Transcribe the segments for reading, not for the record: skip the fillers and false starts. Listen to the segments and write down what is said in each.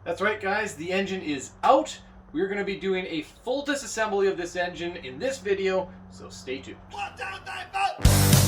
That's right, guys, the engine is out. We're going to be doing a full disassembly of this engine in this video, so stay tuned. 1, 2, 3, 4.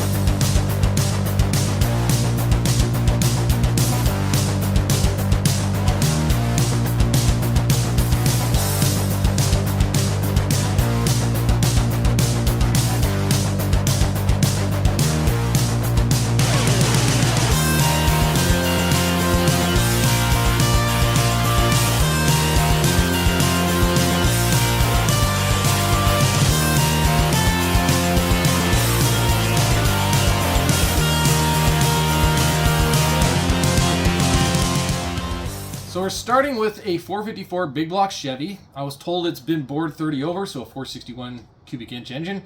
So we're starting with a 454 big block Chevy. I was told it's been bored 30 over, so a 461 cubic inch engine.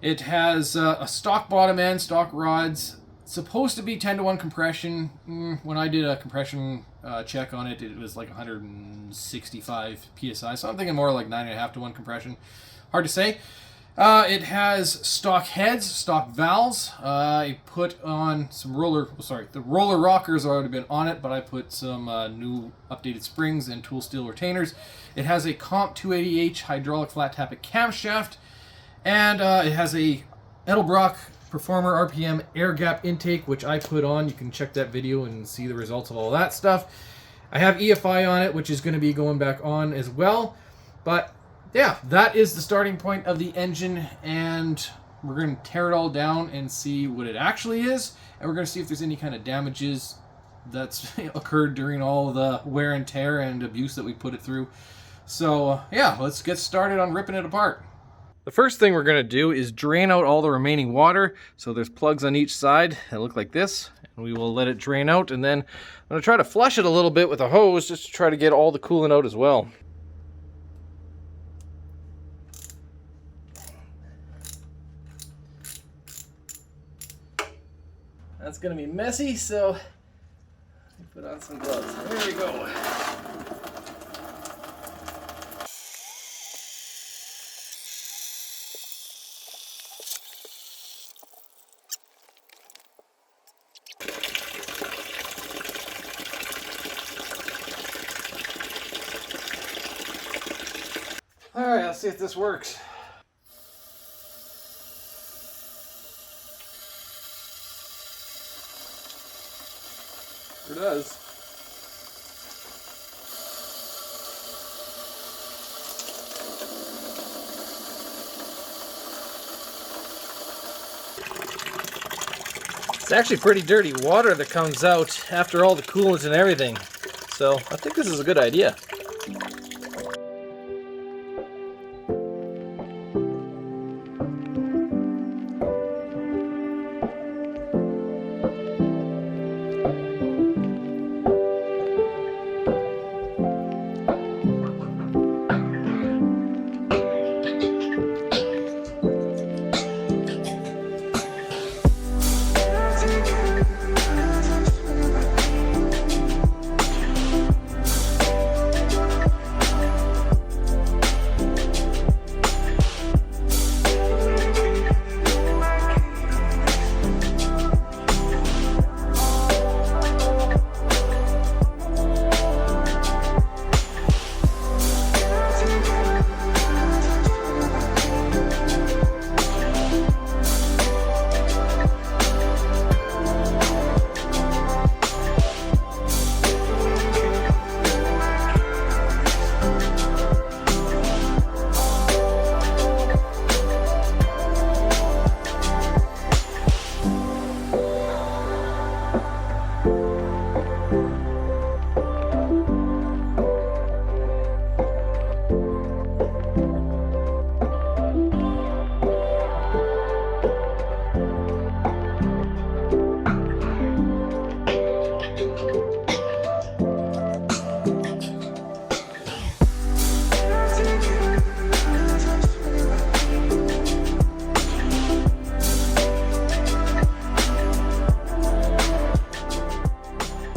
It has a stock bottom end, stock rods. It's supposed to be 10-to-1 compression. When I did a compression check on it, it was like 165 psi. So I'm thinking more like 9.5-to-1 compression. Hard to say. It has stock heads, stock valves. I put on some the roller rockers have already been on it, but I put some new updated springs and tool steel retainers. It has a Comp 280H hydraulic flat tappet camshaft, and it has a Edelbrock Performer RPM air gap intake, which I put on. You can check that video and see the results of all that stuff. I have EFI on it, which is going to be going back on as well, but yeah, that is the starting point of the engine, and we're going to tear it all down and see what it actually is, and we're going to see if there's any kind of damages that's occurred during all the wear and tear and abuse that we put it through. So yeah, let's get started on ripping it apart. The first thing we're going to do is drain out all the remaining water. So there's plugs on each side that look like this, and we will let it drain out, and then I'm going to try to flush it a little bit with a hose just to try to get all the coolant out as well. That's going to be messy, so put on some gloves. There we go. All right, let's see if this works. It does. It's actually pretty dirty water that comes out after all the coolant and everything. So I think this is a good idea.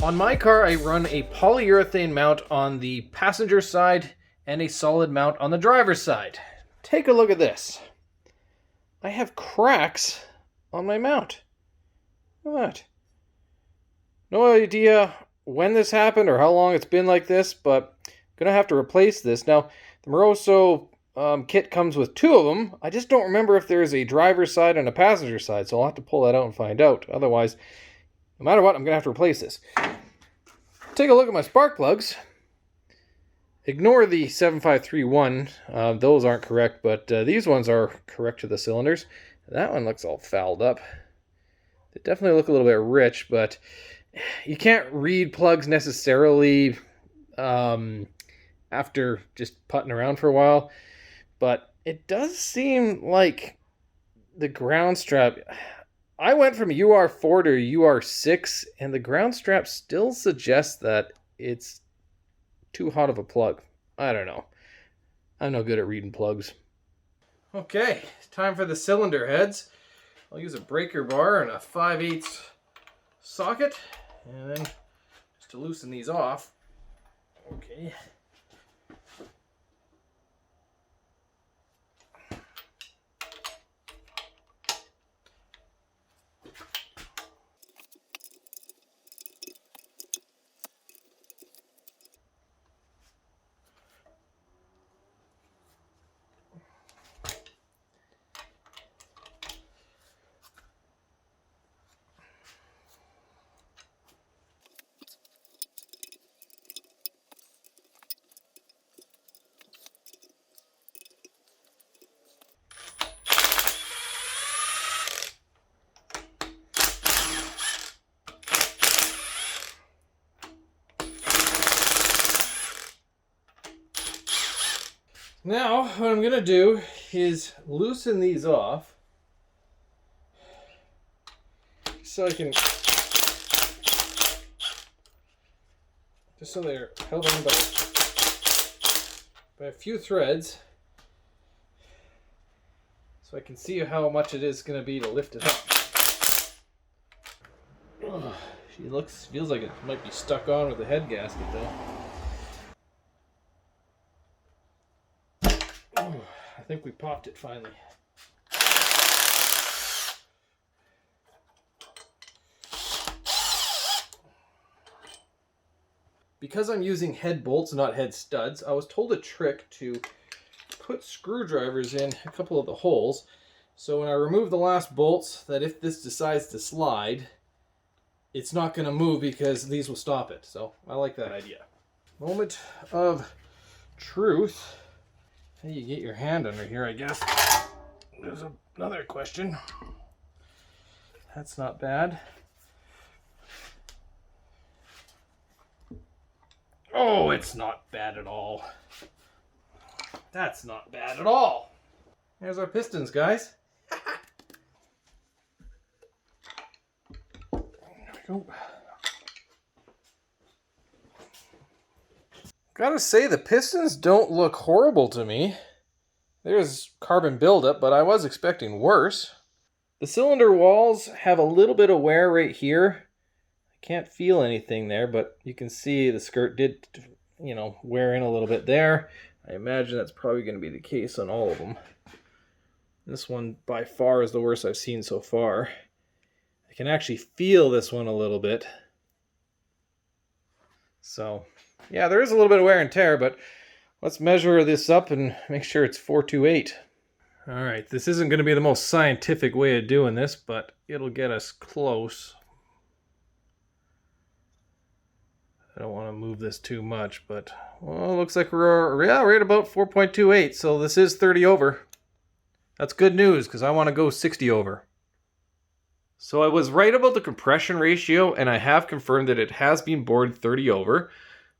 On my car, I run a polyurethane mount on the passenger side and a solid mount on the driver's side. Take a look at this. I have cracks on my mount. Look at that. No idea when this happened or how long it's been like this, but I'm going to have to replace this. Now, the Moroso kit comes with 2 of them. I just don't remember if there's a driver's side and a passenger side, so I'll have to pull that out and find out. Otherwise, no matter what, I'm going to have to replace this. Take a look at my spark plugs. Ignore the 7531. Those aren't correct, but these ones are correct to the cylinders. That one looks all fouled up. They definitely look a little bit rich, but you can't read plugs necessarily after just putting around for a while. But it does seem like the ground strap... I went from UR4 to UR6, and the ground strap still suggests that it's too hot of a plug. I don't know. I'm no good at reading plugs. Okay, time for the cylinder heads. I'll use a breaker bar and a 5/8 socket, and then just to loosen these off. Okay. Now, what I'm going to do is loosen these off so I can, just so they're held on by a few threads, so I can see how much it is going to be to lift it up. Oh, feels like it might be stuck on with the head gasket though. I think we popped it finally. Because I'm using head bolts, not head studs, I was told a trick to put screwdrivers in a couple of the holes. So when I remove the last bolts, that if this decides to slide, it's not going to move because these will stop it. So I like that idea. Moment of truth. How do you get your hand under here, I guess? There's another question. That's not bad. Oh, it's not bad at all. That's not bad at all. There's our pistons, guys. There we go. Gotta say, the pistons don't look horrible to me. There's carbon buildup, but I was expecting worse. The cylinder walls have a little bit of wear right here. I can't feel anything there, but you can see the skirt did, wear in a little bit there. I imagine that's probably going to be the case on all of them. This one by far is the worst I've seen so far. I can actually feel this one a little bit. So, yeah, there is a little bit of wear and tear, but let's measure this up and make sure it's 428. All right, this isn't going to be the most scientific way of doing this, but it'll get us close. I don't want to move this too much, but well, it looks like we're at about 4.28, so this is 30 over. That's good news, because I want to go 60 over. So I was right about the compression ratio, and I have confirmed that it has been bored 30 over.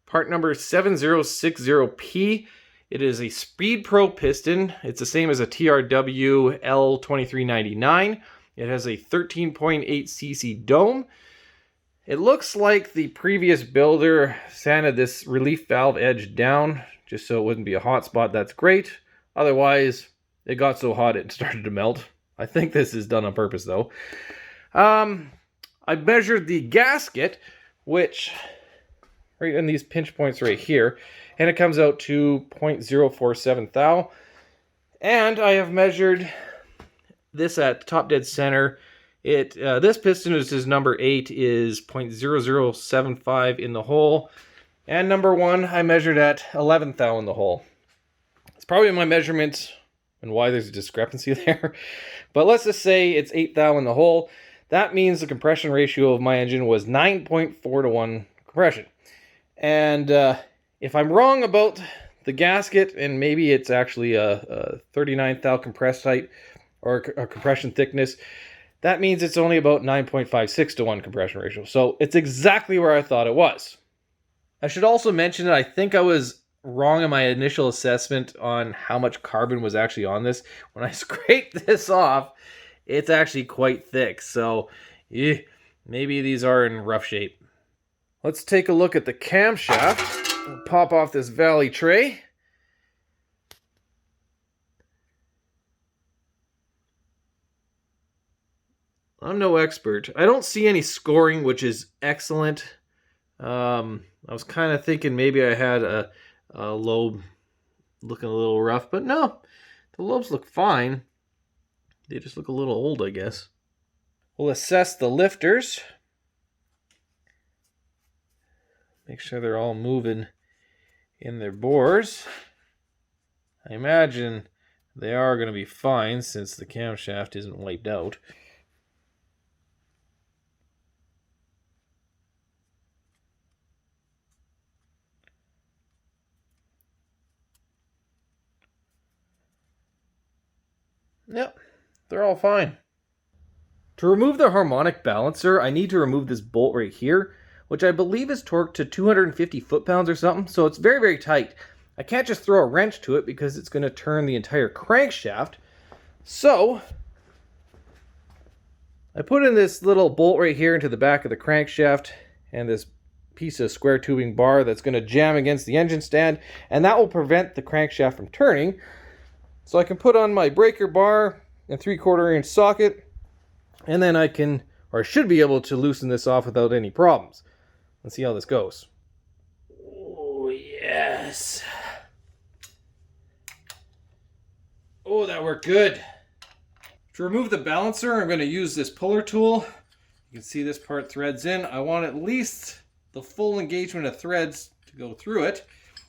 Part number 7060P. It is a Speed Pro piston. It's the same as a TRW L2399. It has a 13.8 cc dome. It looks like the previous builder sanded this relief valve edge down just so it wouldn't be a hot spot. That's great. Otherwise, it got so hot it started to melt. I think this is done on purpose though. I measured the gasket, which right in these pinch points right here, and it comes out to 0.047 thou. And I have measured this at top dead center This piston is number 8 is 0.0075 in the hole, and number 1 I measured at 11th thou in the hole. It's probably my measurements and why there's a discrepancy there, but let's just say it's 8th thou in the hole. That means the compression ratio of my engine was 9.4 to 1 compression. And if I'm wrong about the gasket, and maybe it's actually a 39th thou compressed height or a compression thickness, that means it's only about 9.56 to 1 compression ratio. So it's exactly where I thought it was. I should also mention that I think I was wrong in my initial assessment on how much carbon was actually on this. When I scraped this off, it's actually quite thick. So maybe these are in rough shape. Let's take a look at the camshaft. We'll pop off this valley tray. I'm no expert. I don't see any scoring, which is excellent. I was kind of thinking maybe I had a lobe looking a little rough, but no, the lobes look fine. They just look a little old, I guess. We'll assess the lifters. Make sure they're all moving in their bores. I imagine they are going to be fine since the camshaft isn't wiped out. Yep, they're all fine. To remove the harmonic balancer, I need to remove this bolt right here, which I believe is torqued to 250 foot-pounds or something, so it's very, very tight. I can't just throw a wrench to it because it's going to turn the entire crankshaft. So I put in this little bolt right here into the back of the crankshaft and this piece of square tubing bar that's going to jam against the engine stand, and that will prevent the crankshaft from turning. So I can put on my breaker bar and 3/4 inch socket, and then I can, or I should be able to loosen this off without any problems. Let's see how this goes. Oh, yes. Oh, that worked good. To remove the balancer, I'm going to use this puller tool. You can see this part threads in. I want at least the full engagement of threads to go through it.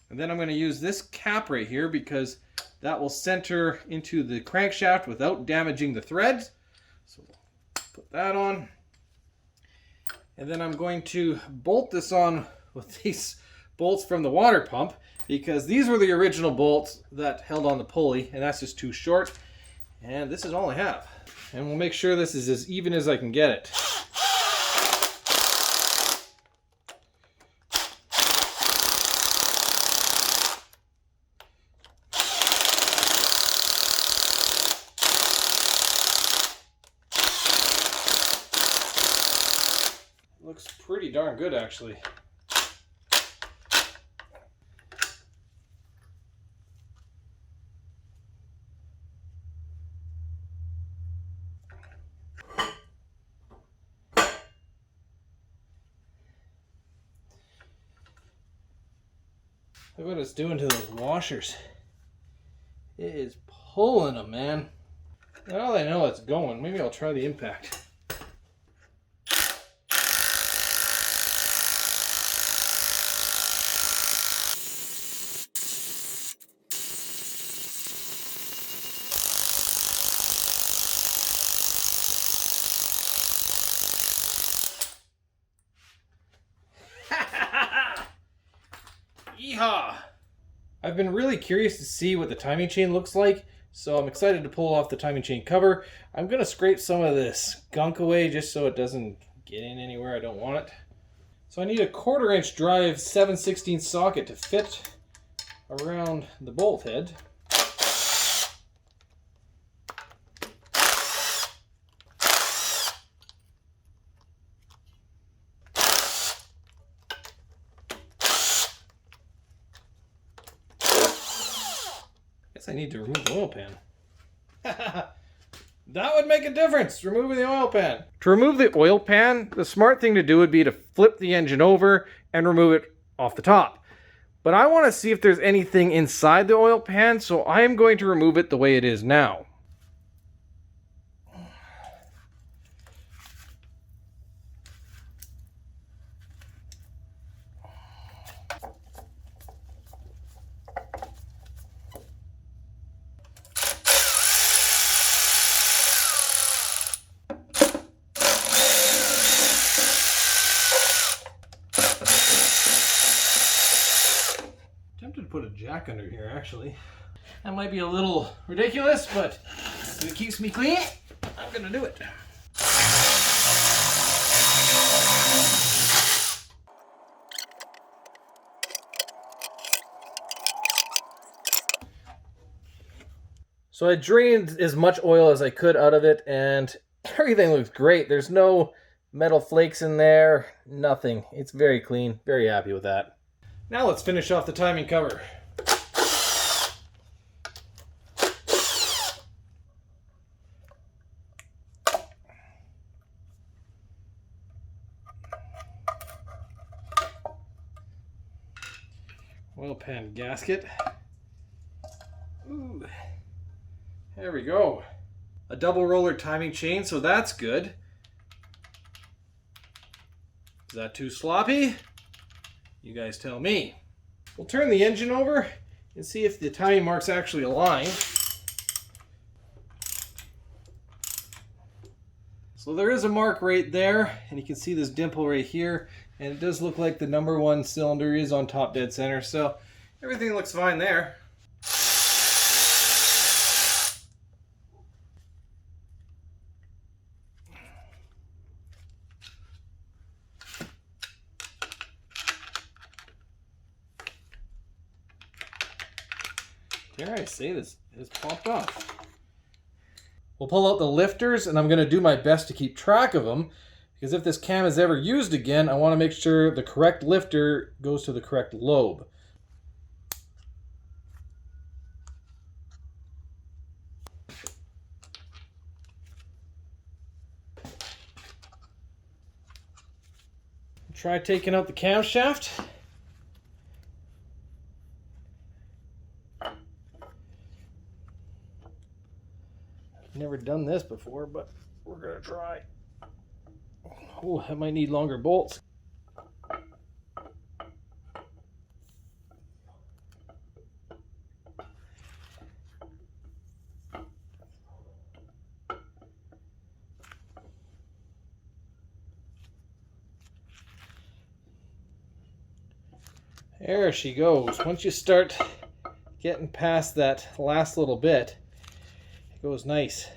And then I'm going to use this cap right here because that will center into the crankshaft without damaging the threads. So put that on. And then I'm going to bolt this on with these bolts from the water pump because these were the original bolts that held on the pulley, and that's just too short. And this is all I have. And we'll make sure this is as even as I can get it. Looks pretty darn good, actually. Look what it's doing to those washers. It is pulling them, man. Now that I know it's going, maybe I'll try the impact. Yeehaw! I've been really curious to see what the timing chain looks like, so I'm excited to pull off the timing chain cover. I'm going to scrape some of this gunk away just so it doesn't get in anywhere I don't want it. So I need a 1/4 inch drive 7/16 socket to fit around the bolt head. I need to remove the oil pan. That would make a difference, removing the oil pan. To remove the oil pan, the smart thing to do would be to flip the engine over and remove it off the top. But I want to see if there's anything inside the oil pan, so I am going to remove it the way it is now. Tempted to put a jack under here, actually. That might be a little ridiculous, but if it keeps me clean, I'm gonna do it. So I drained as much oil as I could out of it, and everything looks great. There's no metal flakes in there, nothing. It's very clean, very happy with that. Now let's finish off the timing cover. Oil pan gasket. Ooh. There we go. A double roller timing chain, so that's good. Is that too sloppy? You guys tell me. We'll turn the engine over and see if the timing marks actually align. So there is a mark right there, and you can see this dimple right here, and it does look like the number one cylinder is on top dead center, so everything looks fine there. Dare I say this has popped off. We'll pull out the lifters, and I'm going to do my best to keep track of them, because if this cam is ever used again, I want to make sure the correct lifter goes to the correct lobe. Try taking out the camshaft. Never done this before, but we're gonna try. Oh, I might need longer bolts. There she goes. Once you start getting past that last little bit, it goes nice.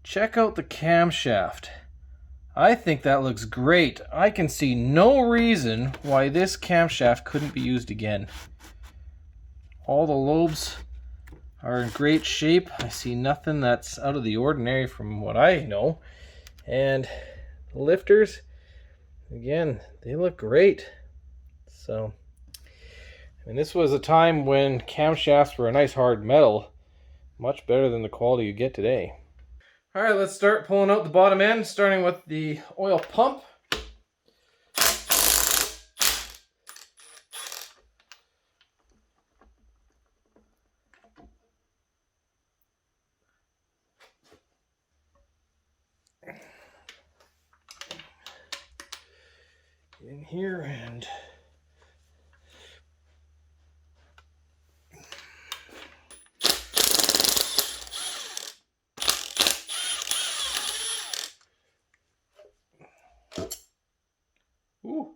Check out the camshaft. I think that looks great. I can see no reason why this camshaft couldn't be used again. All the lobes are in great shape. I see nothing that's out of the ordinary from what I know. And the lifters, again, they look great. So, I mean, this was a time when camshafts were a nice hard metal, much better than the quality you get today. All right, let's start pulling out the bottom end, starting with the oil pump. In here and ooh.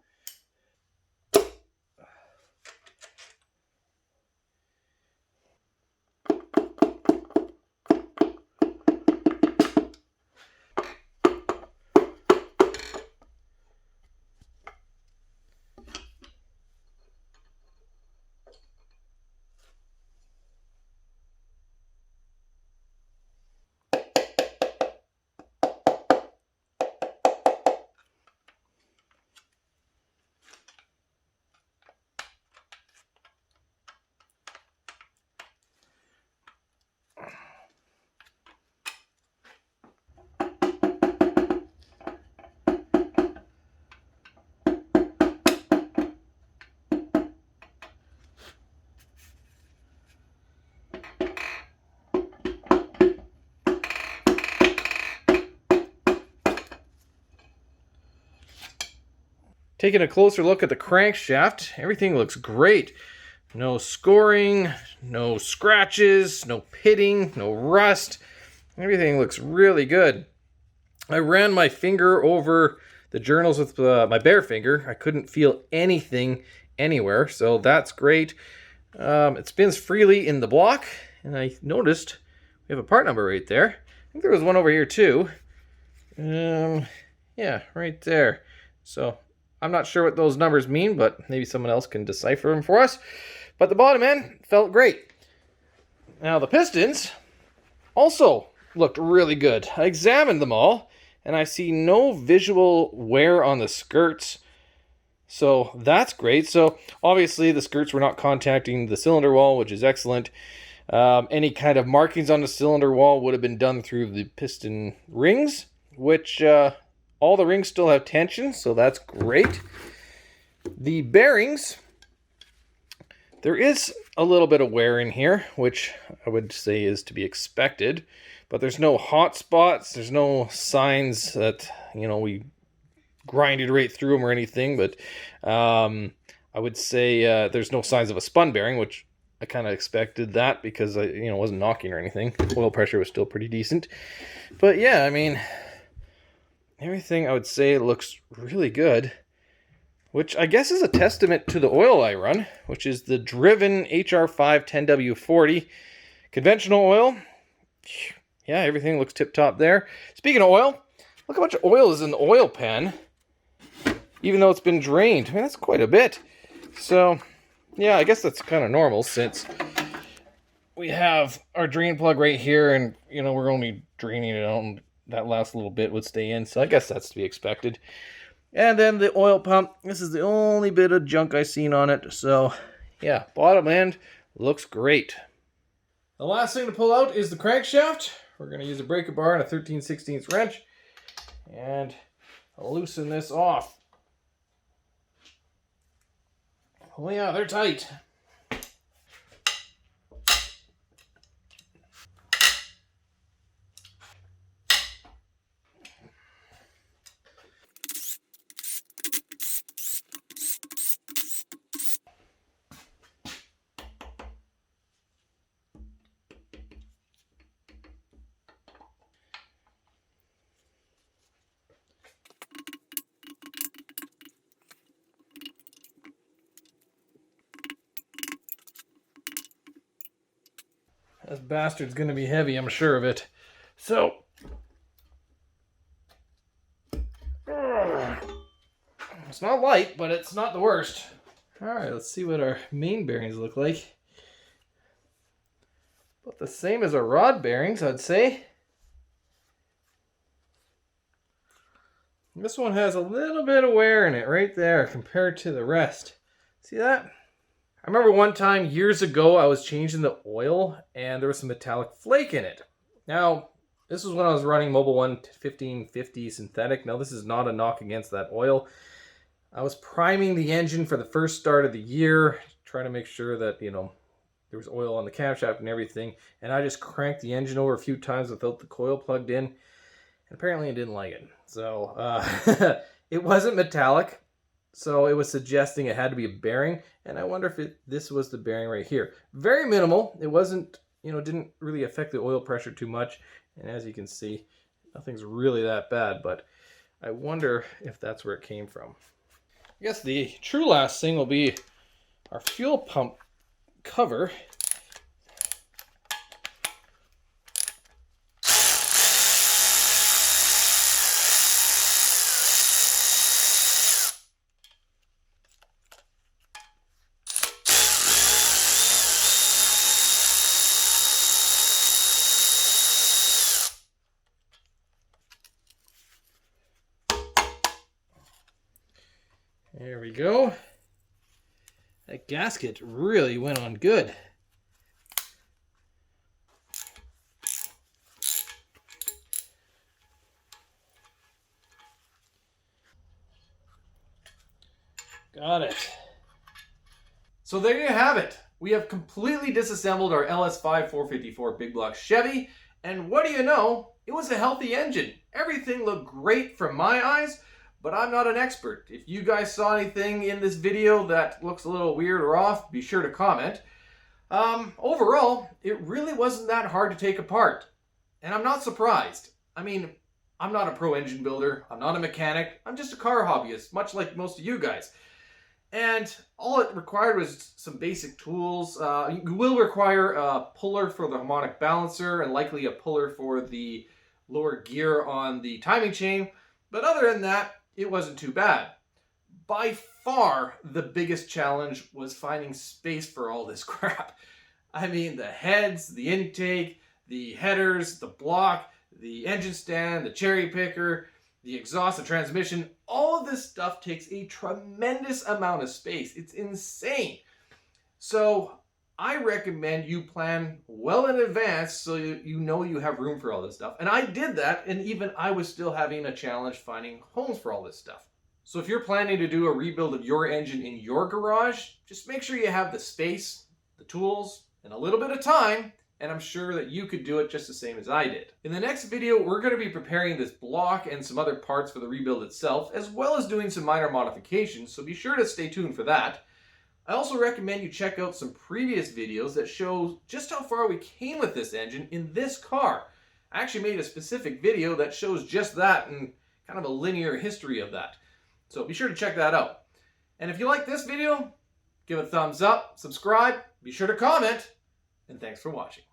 Taking a closer look at the crankshaft, everything looks great. No scoring, no scratches, no pitting, no rust. Everything looks really good. I ran my finger over the journals with my bare finger. I couldn't feel anything anywhere, so that's great. It spins freely in the block, and I noticed we have a part number right there. I think there was one over here too. Yeah, right there. So I'm not sure what those numbers mean, but maybe someone else can decipher them for us. But the bottom end felt great. Now the pistons also looked really good. I examined them all, and I see no visual wear on the skirts. So that's great. So obviously the skirts were not contacting the cylinder wall, which is excellent. Any kind of markings on the cylinder wall would have been done through the piston rings, which all the rings still have tension, so that's great. The bearings, there is a little bit of wear in here, which I would say is to be expected, but there's no hot spots, there's no signs that, you know, we grinded right through them or anything, but I would say there's no signs of a spun bearing, which I kind of expected that because I, wasn't knocking or anything. Oil pressure was still pretty decent. But yeah, I mean, everything I would say looks really good, which I guess is a testament to the oil I run, which is the Driven HR5 10W40 conventional oil. Yeah, everything looks tip-top there. Speaking of oil, look how much oil is in the oil pan, even though it's been drained. I mean, that's quite a bit. So, yeah, I guess that's kind of normal since we have our drain plug right here and, we're only draining it out and that last little bit would stay in. So I guess that's to be expected. And then the oil pump. This is the only bit of junk I've seen on it. So, yeah, bottom end looks great. The last thing to pull out is the crankshaft. We're going to use a breaker bar and a 13/16 wrench. And I'll loosen this off. Oh yeah, they're tight. This bastard's going to be heavy, I'm sure of it. So, it's not light, but it's not the worst. Alright, let's see what our main bearings look like. About the same as our rod bearings, I'd say. This one has a little bit of wear in it right there compared to the rest. See that? I remember one time years ago I was changing the oil and there was some metallic flake in it. Now, this was when I was running Mobil 1 1550 synthetic. Now, this is not a knock against that oil. I was priming the engine for the first start of the year, trying to make sure that, there was oil on the camshaft and everything. And I just cranked the engine over a few times without the coil plugged in. And apparently I didn't like it. So, it wasn't metallic. So it was suggesting it had to be a bearing, and I wonder if this was the bearing right here. Very minimal. It wasn't, didn't really affect the oil pressure too much. And as you can see, nothing's really that bad, but I wonder if that's where it came from. I guess the true last thing will be our fuel pump cover. There we go. That gasket really went on good. Got it. So there you have it. We have completely disassembled our LS5 454 Big Block Chevy, and what do you know? It was a healthy engine. Everything looked great from my eyes. But I'm not an expert. If you guys saw anything in this video that looks a little weird or off, be sure to comment. Overall, it really wasn't that hard to take apart. And I'm not surprised. I mean, I'm not a pro engine builder, I'm not a mechanic, I'm just a car hobbyist, much like most of you guys. And all it required was some basic tools. You will require a puller for the harmonic balancer and likely a puller for the lower gear on the timing chain. But other than that, it wasn't too bad. By far, the biggest challenge was finding space for all this crap. I mean, the heads, the intake, the headers, the block, the engine stand, the cherry picker, the exhaust, the transmission, all of this stuff takes a tremendous amount of space. It's insane. So I recommend you plan well in advance so you know you have room for all this stuff. And I did that, and even I was still having a challenge finding homes for all this stuff. So if you're planning to do a rebuild of your engine in your garage, just make sure you have the space, the tools, and a little bit of time, and I'm sure that you could do it just the same as I did. In the next video, we're going to be preparing this block and some other parts for the rebuild itself, as well as doing some minor modifications, so be sure to stay tuned for that. I also recommend you check out some previous videos that show just how far we came with this engine in this car. I actually made a specific video that shows just that and kind of a linear history of that. So be sure to check that out. And if you like this video, give it a thumbs up, subscribe, be sure to comment, and thanks for watching.